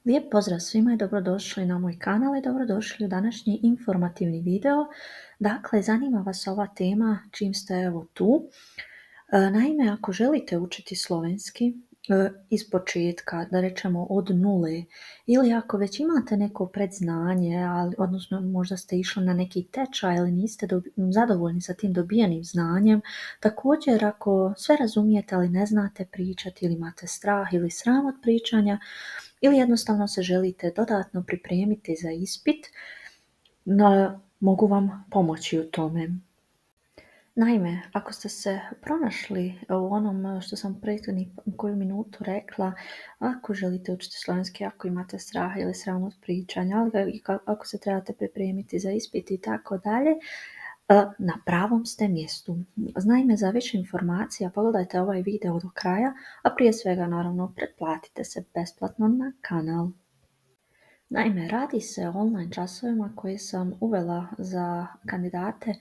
Lijep pozdrav svima i dobrodošli na moj kanal i dobrodošli u današnji informativni video. Dakle, zanima vas ova tema čim ste evo tu. Naime, ako želite učiti slovenski iz početka, da rečemo od nule, ili ako već imate neko predznanje, odnosno možda ste išli na neki tečaj ili niste zadovoljni sa tim dobijenim znanjem, također ako sve razumijete ali ne znate pričati ili imate strah ili sram od pričanja, ili jednostavno se želite dodatno pripremiti za ispit, mogu vam pomoći u tome. Naime, ako ste se pronašli u onom što sam prethodnih koju minutu rekla, ako želite učiti slovenski, ako imate strah ili sram od pričanja, ali ako se trebate pripremiti za ispit i tako dalje, na pravom ste mjestu. Naime, za više informacija pogledajte ovaj video do kraja, a prije svega naravno pretplatite se besplatno na kanal. Naime, radi se o online časovima koje sam uvela za kandidate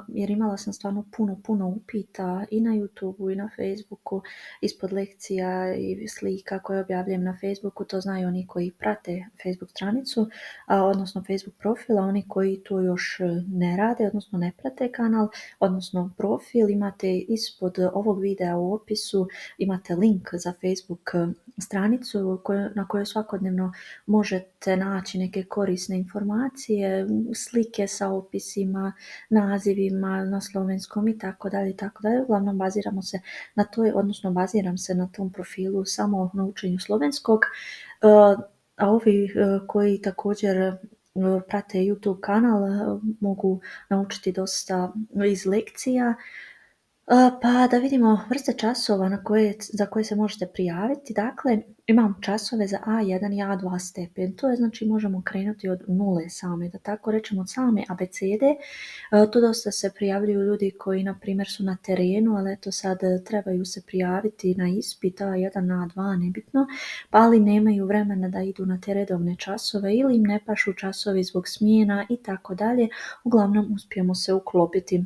jer imala sam stvarno puno upita i na YouTubeu i na Facebooku ispod lekcija i slika koje objavljam na Facebooku. To znaju oni koji prate Facebook stranicu, odnosno Facebook profil, a oni koji to još ne rade, odnosno ne prate kanal, odnosno profil, imate ispod ovog videa u opisu, imate link za Facebook stranicu na kojoj svakodnevno možete naći neke korisne informacije, slike sa opisima, nazivima na slovenskom i tako dalje. Uglavnom baziram se na tom profilu samo na učenju slovenskog, a ovi koji također prate YouTube kanal mogu naučiti dosta iz lekcija. Pa da vidimo vrste časova za koje se možete prijaviti. Dakle, imam časove za A1 i A2 stepen. To je znači možemo krenuti od nule same, da tako rečemo od same abecede. Tu dosta se prijavljuju ljudi koji na primjer su na terenu, ali eto sad trebaju se prijaviti na ispit A1, A2, nebitno, pa ali nemaju vremena da idu na te redovne časove ili im ne pašu časovi zbog smjena i tako dalje. Uglavnom uspijemo se uklopiti.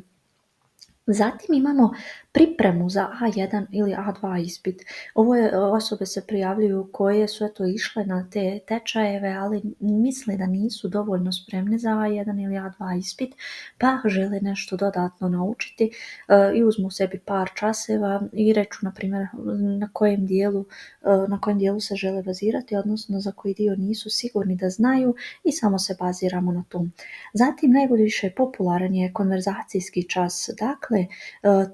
Zatim imamo pripremu za A1 ili A2 ispit. Ove osobe se prijavljuju koje su išle na te tečajeve, ali misle da nisu dovoljno spremne za A1 ili A2 ispit, pa žele nešto dodatno naučiti i uzmu sebi par časeva i reču, na primjer, na kojem dijelu se žele bazirati, odnosno za koji dio nisu sigurni da znaju i samo se baziramo na tom. Zatim najviše popularan je konverzacijski čas. Dakle,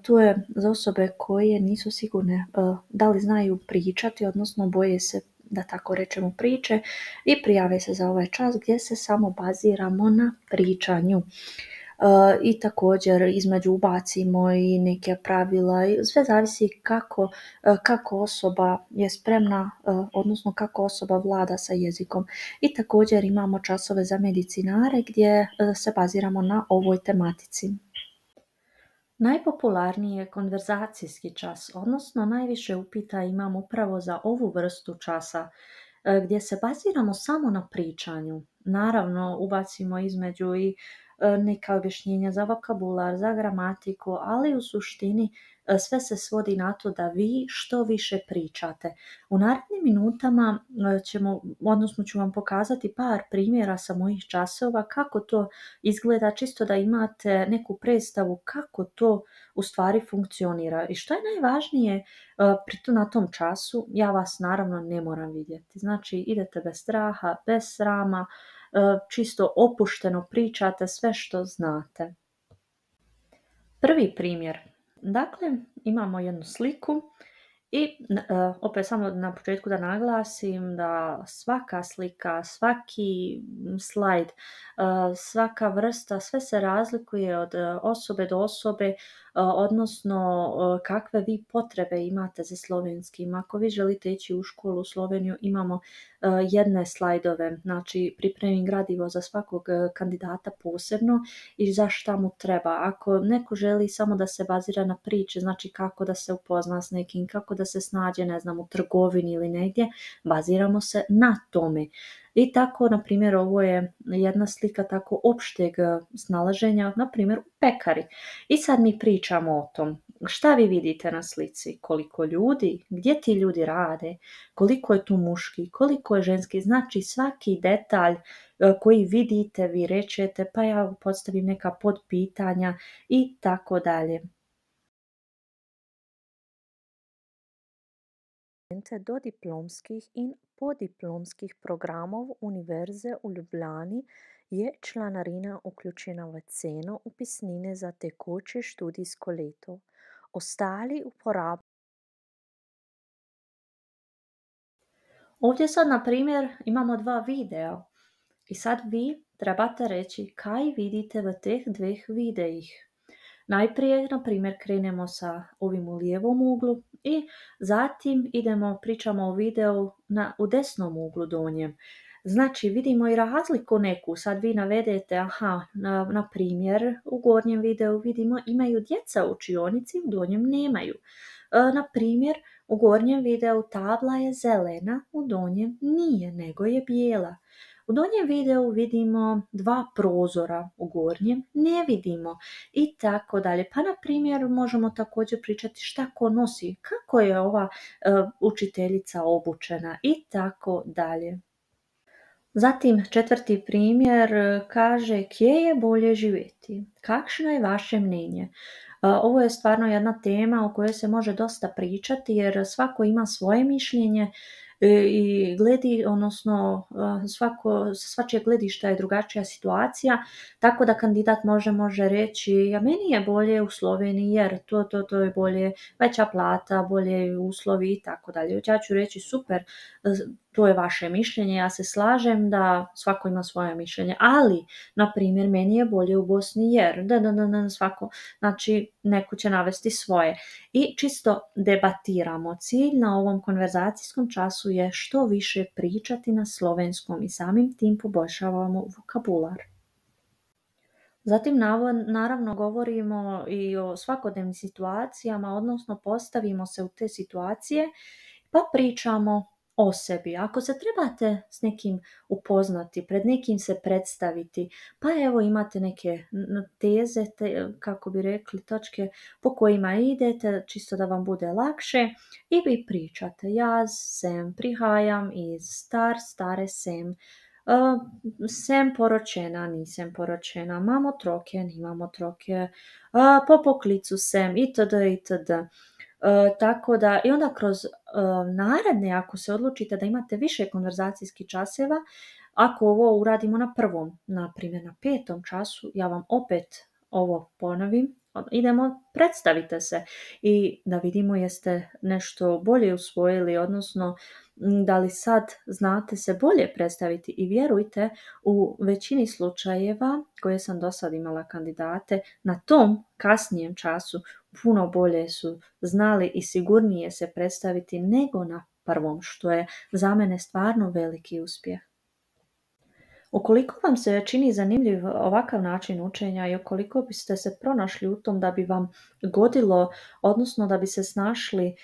to je za osobe koje nisu sigurne da li znaju pričati, odnosno boje se da tako rečemo priče i prijave se za ovaj čas gdje se samo baziramo na pričanju. I također između ubacimo i neke pravila, sve zavisi kako osoba je spremna, odnosno kako osoba vlada sa jezikom. I također imamo časove za medicinare gdje se baziramo na ovoj tematici. Najpopularniji je konverzacijski čas, odnosno najviše upita imam upravo za ovu vrstu časa gdje se baziramo samo na pričanju. Naravno, ubacimo između i neka objašnjenja za vokabular, za gramatiku, ali u suštini sve se svodi na to da vi što više pričate. U narednim minutama ću vam pokazati par primjera sa mojih časova kako to izgleda, čisto da imate neku predstavu kako to u stvari funkcionira. I što je najvažnije, na tom času ja vas naravno ne moram vidjeti. Znači idete bez straha, bez srama, čisto opušteno pričate sve što znate. Prvi primjer. Dakle, imamo jednu sliku i opet samo na početku da naglasim da svaka slika, svaki slajd, svaka vrsta, sve se razlikuje od osobe do osobe, odnosno kakve vi potrebe imate za slovenskim. Ako vi želite ići u školu u Sloveniju, imamo jedne slajdove, znači pripremim gradivo za svakog kandidata posebno i za šta mu treba. Ako neko želi samo da se bazira na priče, znači kako da se upozna s nekim, kako da se snađe, ne znam, u trgovini ili negdje, baziramo se na tome. I tako, na primjer, ovo je jedna slika tako opšteg snalaženja, na primjer u pekari. I sad mi pričamo o tom. šta vi vidite na slici, koliko ljudi, gdje ti ljudi rade, koliko je tu muški, koliko je ženski, znači svaki detalj koji vidite vi rečete, pa ja postavim neka podpitanja i tako dalje. Dodiplomskih in podiplomskih programov Univerze v Ljubljani je članarina vključena v ceno upisnine za tekoče študijsko leto. Ostali uporabniki. Ovdje sad, na primjer, imamo dva videa i sad vi trebate reći kaj vidite v teh dveh videih. Najprije, na primjer, krenemo sa ovim u lijevom uglu i zatim pričamo o videu u desnom uglu donjem. Znači, vidimo i razliku neku. Sad vi navedete, na primjer, u gornjem videu vidimo imaju djeca u učionici, u donjem nemaju. Na primjer, u gornjem videu tabla je zelena, u donjem nije, nego je bijela. U donjem videu vidimo dva prozora, u gornjem ne vidimo i tako dalje. Pa na primjer možemo također pričati šta ko nosi, kako je ova učiteljica obučena i tako dalje. Zatim četvrti primjer kaže gdje je bolje živjeti, kakšno je vaše mnenje. Ovo je stvarno jedna tema o kojoj se može dosta pričati jer svako ima svoje mišljenje i gledi, odnosno svačije gledišta je drugačija situacija, tako da kandidat može reći meni je bolje u Sloveniji jer to je bolje, veća plata, bolje uslovi i tako dalje. Ja ću reći super, to je vaše mišljenje, ja se slažem da svako ima svoje mišljenje, ali, na primjer, meni je bolje u Bosni jer, svako, znači neko će navesti svoje. I čisto debatiramo. Cilj na ovom konverzacijskom času je što više pričati na slovenskom i samim tim poboljšavamo vokabular. Zatim naravno govorimo i o svakodnevnim situacijama, odnosno postavimo se u te situacije pa pričamo o sebi. Ako se trebate s nekim upoznati, pred nekim se predstaviti, pa evo imate neke teze, kako bi rekli, točke po kojima idete, čisto da vam bude lakše i vi pričate. Ja sem prihajam iz stare sem. Sem poročena, nisem poročena, imam otroke, nimam otroke, po poklicu sem itd. itd. Tako da, i onda kroz naredne, ako se odlučite da imate više konverzacijskih časeva, ako ovo uradimo na prvom, na primjer na 5. času, ja vam opet ovo ponovim, idemo, predstavite se i da vidimo jeste nešto bolje usvojili, odnosno da li sad znate se bolje predstaviti i vjerujte, u većini slučajeva koje sam do sad imala kandidate, na tom kasnijem času puno bolje su znali i sigurnije se predstaviti nego na prvom, što je za mene stvarno veliki uspjeh. Ukoliko vam se čini zanimljiv ovakav način učenja i ukoliko biste se pronašli u tom da bi vam godilo, odnosno da bi se snašli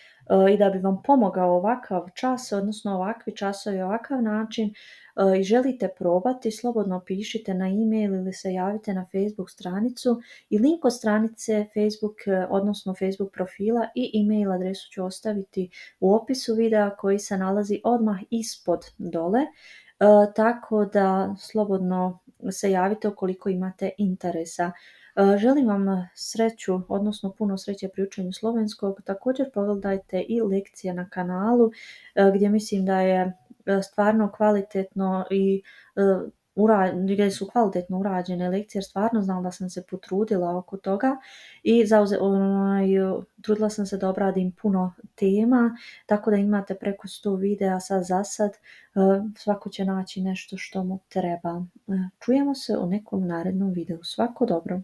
i da bi vam pomogao ovakav čas, odnosno ovakvi časovi, ovakav način i želite probati, slobodno pišite na e-mail ili se javite na Facebook stranicu i link od stranice Facebook, odnosno Facebook profila i e-mail adresu ću ostaviti u opisu videa koji se nalazi odmah ispod dole. Tako da slobodno se javite ukoliko imate interesa. Želim vam sreću, odnosno puno sreće pri učenju slovenskog. Također pogledajte i lekcije na kanalu gdje mislim da je stvarno kvalitetno i gdje su kvalitetno urađene lekcije, jer stvarno znam da sam se potrudila oko toga i trudila sam se da obradim puno tema, tako da imate preko 100 videa sad za sad, svako će naći nešto što mu treba. Čujemo se u nekom narednom videu. Svako dobro!